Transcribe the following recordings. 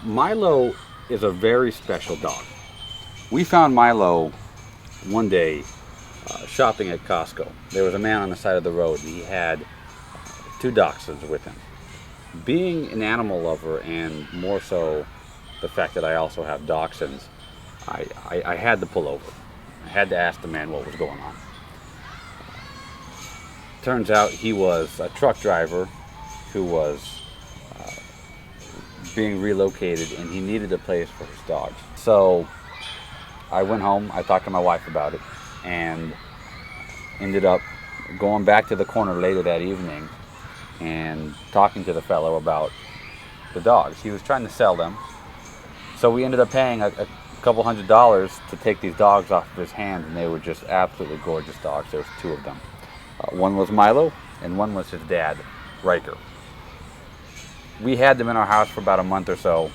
Milo is a very special dog. We found Milo one day shopping at Costco. There was a man on the side of the road and he had two dachshunds with him. Being an animal lover, and more so the fact that I also have dachshunds, I had to pull over. I had to ask the man what was going on. Turns out he was a truck driver who was being relocated and he needed a place for his dogs. So I went home, I talked to my wife about it, and ended up going back to the corner later that evening and talking to the fellow about the dogs. He was trying to sell them. So we ended up paying a couple $100s to take these dogs off of his hands, and they were just absolutely gorgeous dogs. There was two of them. One was Milo, and one was his dad, Riker. We had them in our house for about a month or so.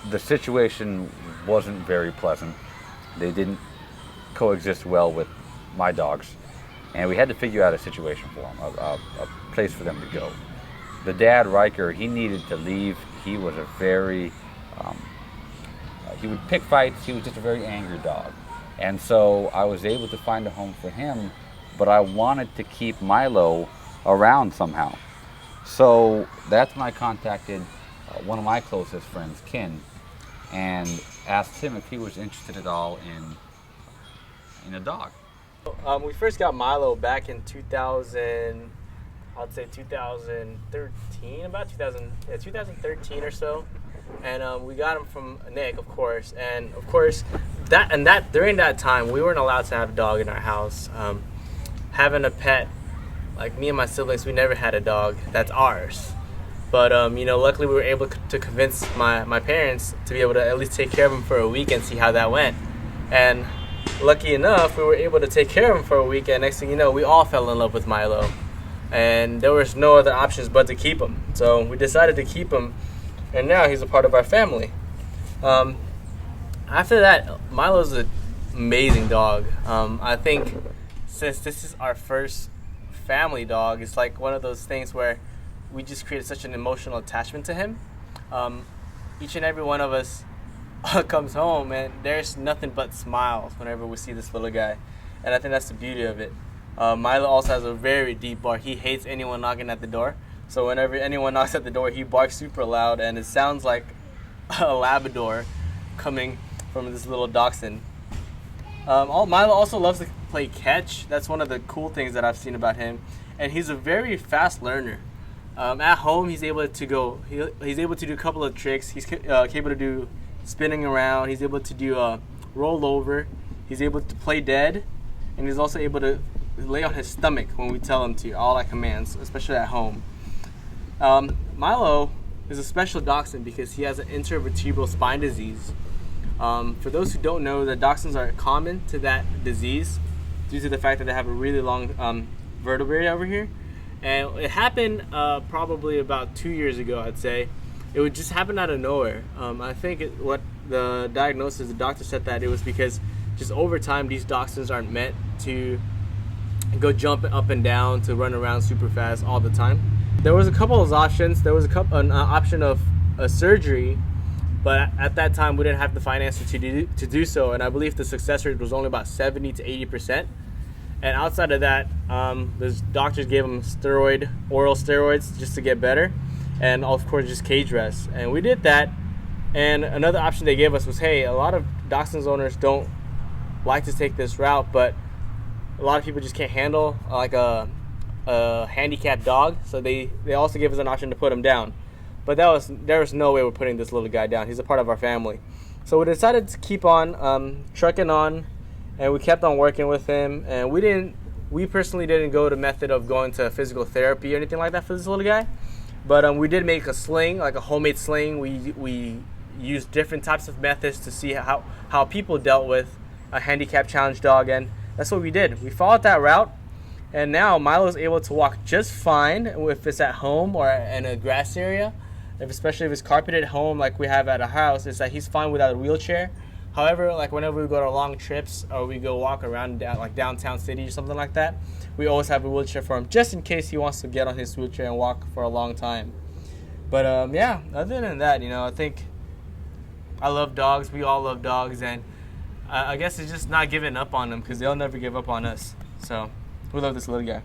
The situation wasn't very pleasant. They didn't coexist well with my dogs, and we had to figure out a situation for them, a place for them to go. The dad, Riker, he needed to leave. He was a very, he would pick fights. He was just a very angry dog. And so I was able to find a home for him, but I wanted to keep Milo around somehow. So that's when I contacted one of my closest friends, Ken, and asked him if he was interested at all in a dog. We first got Milo back in 2000, I'd say 2013, about 2013 or so. And we got him from Nick, of course. And of course, during that time, we weren't allowed to have a dog in our house. Having a pet, like me and my siblings, we never had a dog that's ours. But luckily we were able to convince my parents to be able to at least take care of him for a week and see how that went. And lucky enough, we were able to take care of him for a week, and next thing you know, we all fell in love with Milo. And there was no other options but to keep him. So we decided to keep him, and now he's a part of our family. After that, Milo's an amazing dog. I think since this is our first family dog, it's like one of those things where we just created such an emotional attachment to him. Each and every one of us comes home and there's nothing but smiles whenever we see this little guy, and I think that's the beauty of it. Milo also has a very deep bark. He hates anyone knocking at the door, so whenever anyone knocks at the door, he barks super loud, and it sounds like a Labrador coming from this little dachshund. Milo also loves to play catch. That's one of the cool things that I've seen about him, and he's a very fast learner. At home, he's able to go. He's able to do a couple of tricks. He's capable to do spinning around. He's able to do roll over. He's able to play dead, and he's also able to lay on his stomach when we tell him to. All our commands, especially at home. Milo is a special dachshund because he has an intervertebral spine disease. For those who don't know, the dachshunds are common to that disease due to the fact that they have a really long vertebrae over here. And it happened probably about 2 years ago, I'd say. It would just happen out of nowhere. I think what the diagnosis, the doctor said that it was because just over time, these dachshunds aren't meant to go jumping up and down, to run around super fast all the time. There was a couple of options. There was an option of a surgery, but at that time we didn't have the finances to do so, and I believe the success rate was only about 70 to 80%. And outside of that, the doctors gave him oral steroids just to get better, and of course just cage rest. And we did that. And another option they gave us was, hey, a lot of dachshund owners don't like to take this route, but a lot of people just can't handle like a handicapped dog, so they also gave us an option to put him down. But there was no way we're putting this little guy down. He's a part of our family. So we decided to keep on trucking on, and we kept on working with him. And we personally didn't go the method of going to physical therapy or anything like that for this little guy. But we did make a sling, like a homemade sling. We used different types of methods to see how people dealt with a handicap challenge dog, and that's what we did. We followed that route, and now Milo is able to walk just fine if it's at home or in a grass area. Especially if it's carpeted home like we have at a house, is that he's fine without a wheelchair. However, like whenever we go on long trips or we go walk around like downtown city or something like that, we always have a wheelchair for him just in case he wants to get on his wheelchair and walk for a long time. But yeah, other than that, I think I love dogs. We all love dogs, and I guess it's just not giving up on them because they'll never give up on us. So we love this little guy.